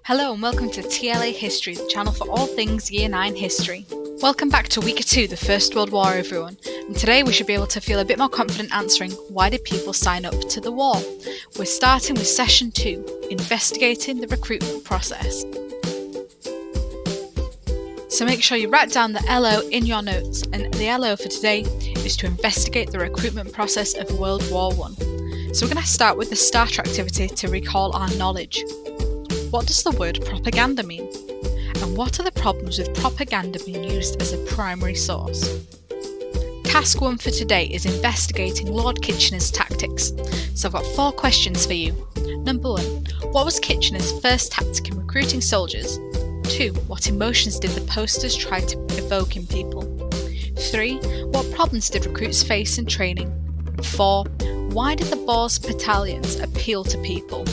Hello and welcome to TLA History, the channel for all things Year 9 history. Welcome back to Week 2, the First World War, everyone. And today we should be able to feel a bit more confident answering why did people sign up to the war? We're starting with Session 2, investigating the recruitment process. So make sure you write down the LO in your notes, and the LO for today is to investigate the recruitment process of World War I. So we're going to start with the starter activity to recall our knowledge. What does the word propaganda mean? And what are the problems with propaganda being used as a primary source? Task 1 for today is investigating Lord Kitchener's tactics. So I've got 4 questions for you. Number 1, what was Kitchener's first tactic in recruiting soldiers? 2, what emotions did the posters try to evoke in people? 3, what problems did recruits face in training? 4, why did the Boers battalions appeal to people?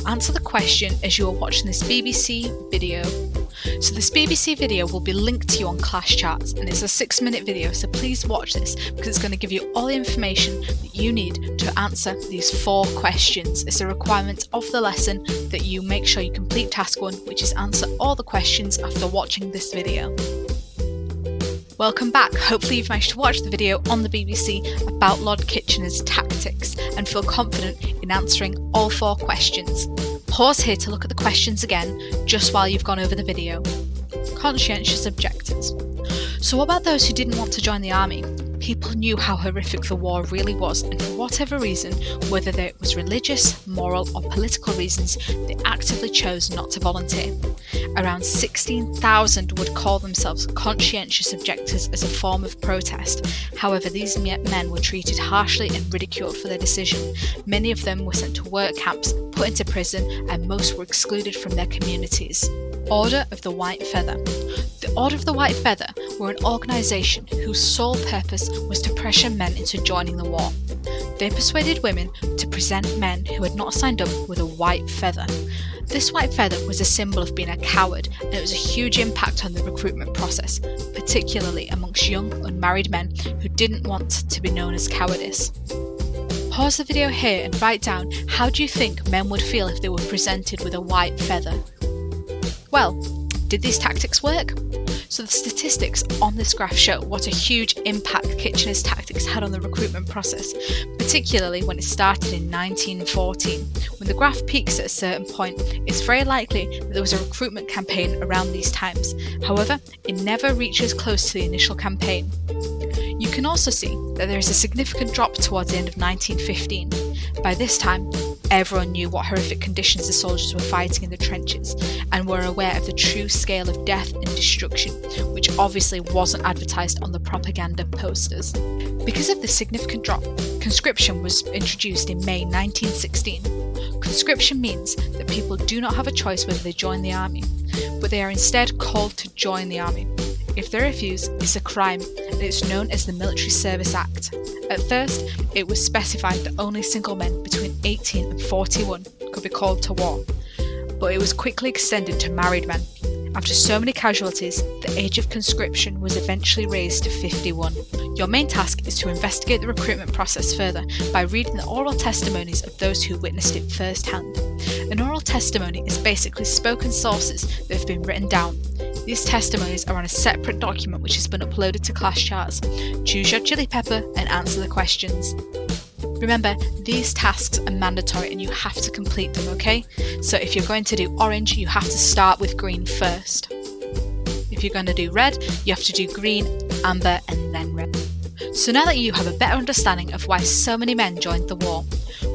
Answer the question as you are watching this BBC video. So this BBC video will be linked to you on Class Charts, and it's a 6-minute video, so please watch this because it's going to give you all the information that you need to answer these 4 questions. It's a requirement of the lesson that you make sure you complete Task 1, which is answer all the questions after watching this video. Welcome back. Hopefully you've managed to watch the video on the BBC about Lord Kitchener's tactics and feel confident in answering all 4 questions. Pause here to look at the questions again just while you've gone over the video. Conscientious objectors. So what about those who didn't want to join the army? People knew how horrific the war really was, and for whatever reason, whether it was religious, moral or political reasons, they actively chose not to volunteer. Around 16,000 would call themselves conscientious objectors as a form of protest. However, these men were treated harshly and ridiculed for their decision. Many of them were sent to work camps, put into prison, and most were excluded from their communities. Order of the White Feather. The Order of the White Feather were an organisation whose sole purpose was to pressure men into joining the war. They persuaded women to present men who had not signed up with a white feather. This white feather was a symbol of being a coward, and it was a huge impact on the recruitment process, particularly amongst young, unmarried men who didn't want to be known as cowardice. Pause the video here and write down how do you think men would feel if they were presented with a white feather? Well, did these tactics work? So the statistics on this graph show what a huge impact Kitchener's tactics had on the recruitment process, particularly when it started in 1914. When the graph peaks at a certain point, it's very likely that there was a recruitment campaign around these times. However, it never reaches close to the initial campaign. You can also see that there is a significant drop towards the end of 1915. By this time, everyone knew what horrific conditions the soldiers were fighting in the trenches and were aware of the true scale of death and destruction, which obviously wasn't advertised on the propaganda posters. Because of this significant drop, conscription was introduced in May 1916. Conscription means that people do not have a choice whether they join the army, but they are instead called to join the army. If they refuse, it's a crime, and it's known as the Military Service Act. At first, it was specified that only single men between 18 and 41 could be called to war, but it was quickly extended to married men. After so many casualties, the age of conscription was eventually raised to 51. Your main task is to investigate the recruitment process further by reading the oral testimonies of those who witnessed it firsthand. An oral testimony is basically spoken sources that have been written down. These testimonies are on a separate document which has been uploaded to Class Charts. Choose your chili pepper and answer the questions. Remember, these tasks are mandatory and you have to complete them, okay? So if you're going to do orange, you have to start with green first. If you're going to do red, you have to do green, amber and then red. So now that you have a better understanding of why so many men joined the war,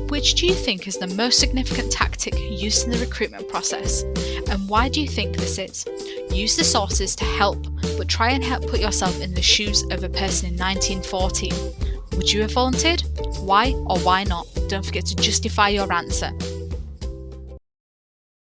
which do you think is the most significant tactic used in the recruitment process? And why do you think this is? Use the sources to help, but try and put yourself in the shoes of a person in 1914. Would you have volunteered? Why or why not? Don't forget to justify your answer.